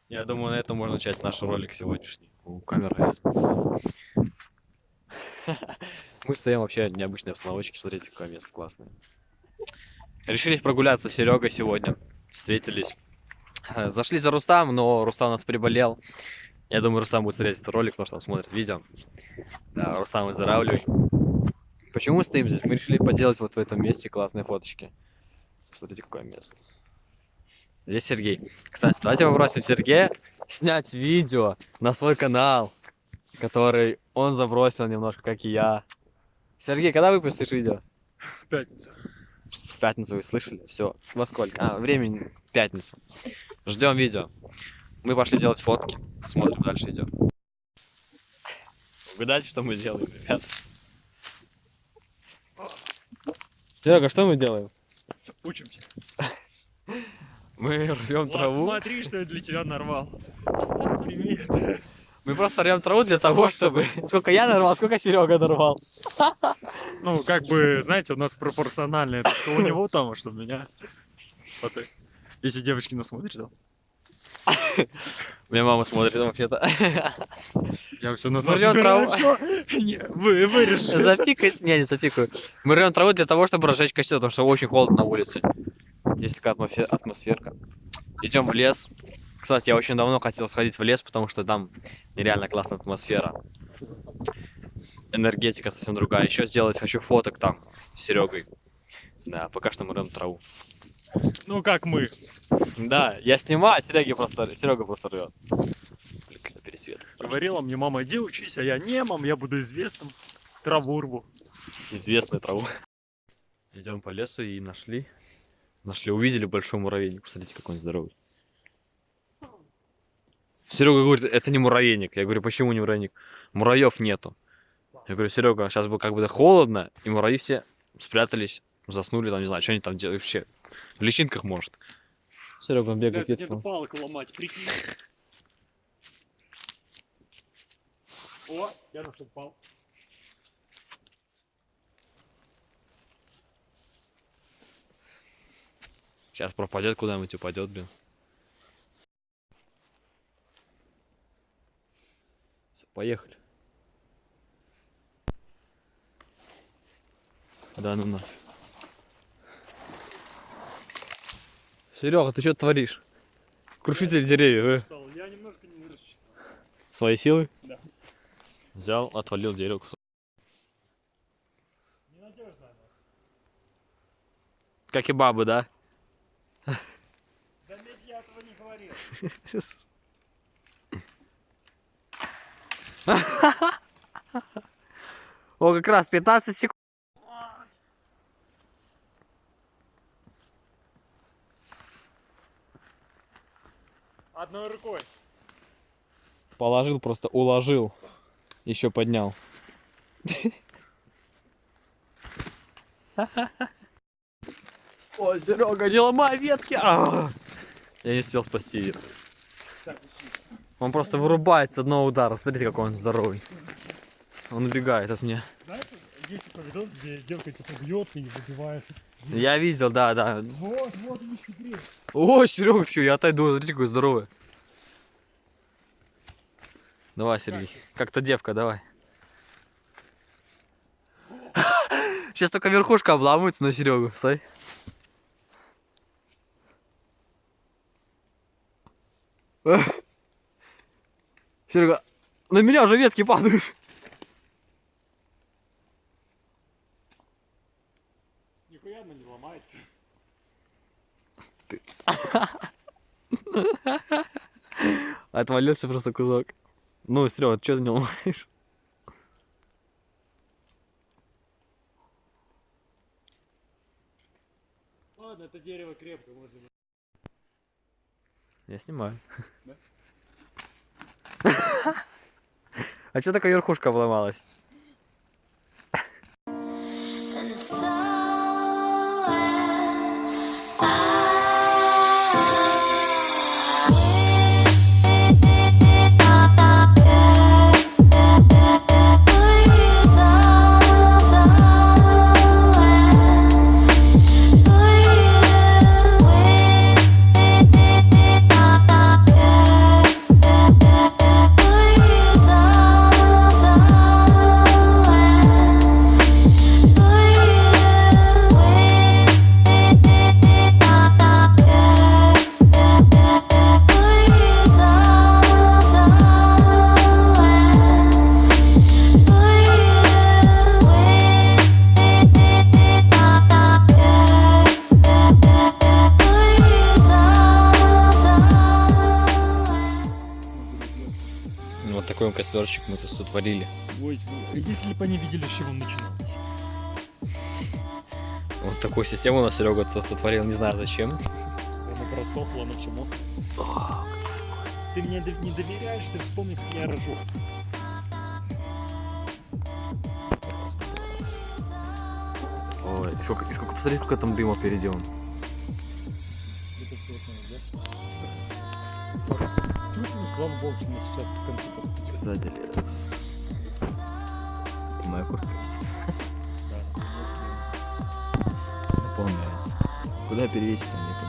Я думаю, на этом можно начать наш ролик сегодняшний. У камеры есть. Мы стоим вообще в необычной обстановочке. Смотрите, какое место классное. Решились прогуляться с Серегой сегодня. Встретились. Зашли за Рустам, но Рустам у нас приболел. Я думаю, Рустам будет смотреть этот ролик, потому что он смотрит видео. Да, Рустам, выздоравливай. Почему мы стоим здесь? Мы решили поделать вот в этом месте классные фоточки. Смотрите, какое место. Здесь Сергей. Кстати, давайте попросим Сергея снять видео на свой канал, который он забросил немножко, как и я. Сергей, когда выпустишь видео? В пятницу. В пятницу, вы слышали? Все. Во сколько? Времени в пятницу. Ждем видео. Мы пошли делать фотки. Смотрим, дальше идем. Угадайте, что мы делаем, ребята. Серега, что мы делаем? Учимся. Мы рвем Вот, траву. смотри, что я для тебя нарвал. Привет. Мы просто рвем траву для того, чтобы... Сколько я нарвал, сколько Серега нарвал. Ну, как бы, знаете, у нас пропорционально это, что у него там, а что у меня. Просто, если девочки нас смотрят, то... У меня мама смотрит вообще-то. Я все на Мы рвем траву. Не, вырежь. Запикать? Не запикаю. Мы рвем траву для того, чтобы разжечь костер, потому что очень холодно на улице. Есть такая атмосферка. Идем в лес. Кстати, я очень давно хотел сходить в лес, потому что там нереально классная атмосфера. Энергетика совсем другая. Еще сделать хочу фоток там с Серегой. Да, пока что мы рвем траву. Ну, как мы. Да, я снимаю, Серега просто рвет. Пересвет. Говорила мне мама, иди учись, а я не, мам, я буду известным. Траву рву. Известную траву. Идем по лесу и нашли, увидели большой муравейник. Посмотрите, какой он здоровый. Серега говорит, это не муравейник. Я говорю, почему не муравейник? Муравьев нету. Я говорю, Серега, сейчас будет как бы холодно, и муравьи все спрятались, заснули, там, не знаю, что они там делают вообще. В личинках, может. Серега бегает. Где-то палку ломать, прикинь. О, я нашел палку. Сейчас пропадет куда-нибудь, упадет, блин. Все, поехали. Да ну нафиг. Серега, ты что творишь? Крушитель деревьев, Я немножко не рассчитал. Свои силы? Да. Взял, отвалил дерево. Ненадежно оно. Как и бабы, да? Заметь, я этого не говорил. О, как раз 15 секунд. Одной рукой. Положил, просто уложил. Еще поднял. Ой, Серега, не ломай ветки! Я не успел спасти ее. Он просто вырубает с одного удара. Смотрите, какой он здоровый. Он убегает от меня. Знаешь, есть такой видос, где девка типа бьет и выбивает. Я видел, да. Вот и секрет. О, Серега, что, я отойду. Смотрите, какой здоровый. Давай, Сергей. Как-то девка, давай. Сейчас только верхушка обламывается на Серегу. Стой. Серега, на меня уже ветки падают. Нихуя она не ломается. Отвалился просто кусок. Ну, Серега, что ты не ломаешь? Ладно, это дерево крепкое, можно. Я снимаю. Да? А что такая верхушка обломалась? такой он костерчик мы тут сотворили. Ой, если бы они видели, с чего начиналось. Вот такую систему у нас Серега сотворил, не знаю зачем. Оно просохло, оно все мокро. Ты мне не доверяешь, ты вспомни, как я рожу. Ой, сколько, посмотри, сколько там дыма впереди он. Чувствую, слава богу, что мы сейчас в конце подходим. Сзади лес. Моя куртка висит. Да, Наполняется. Куда перевесить там некуда.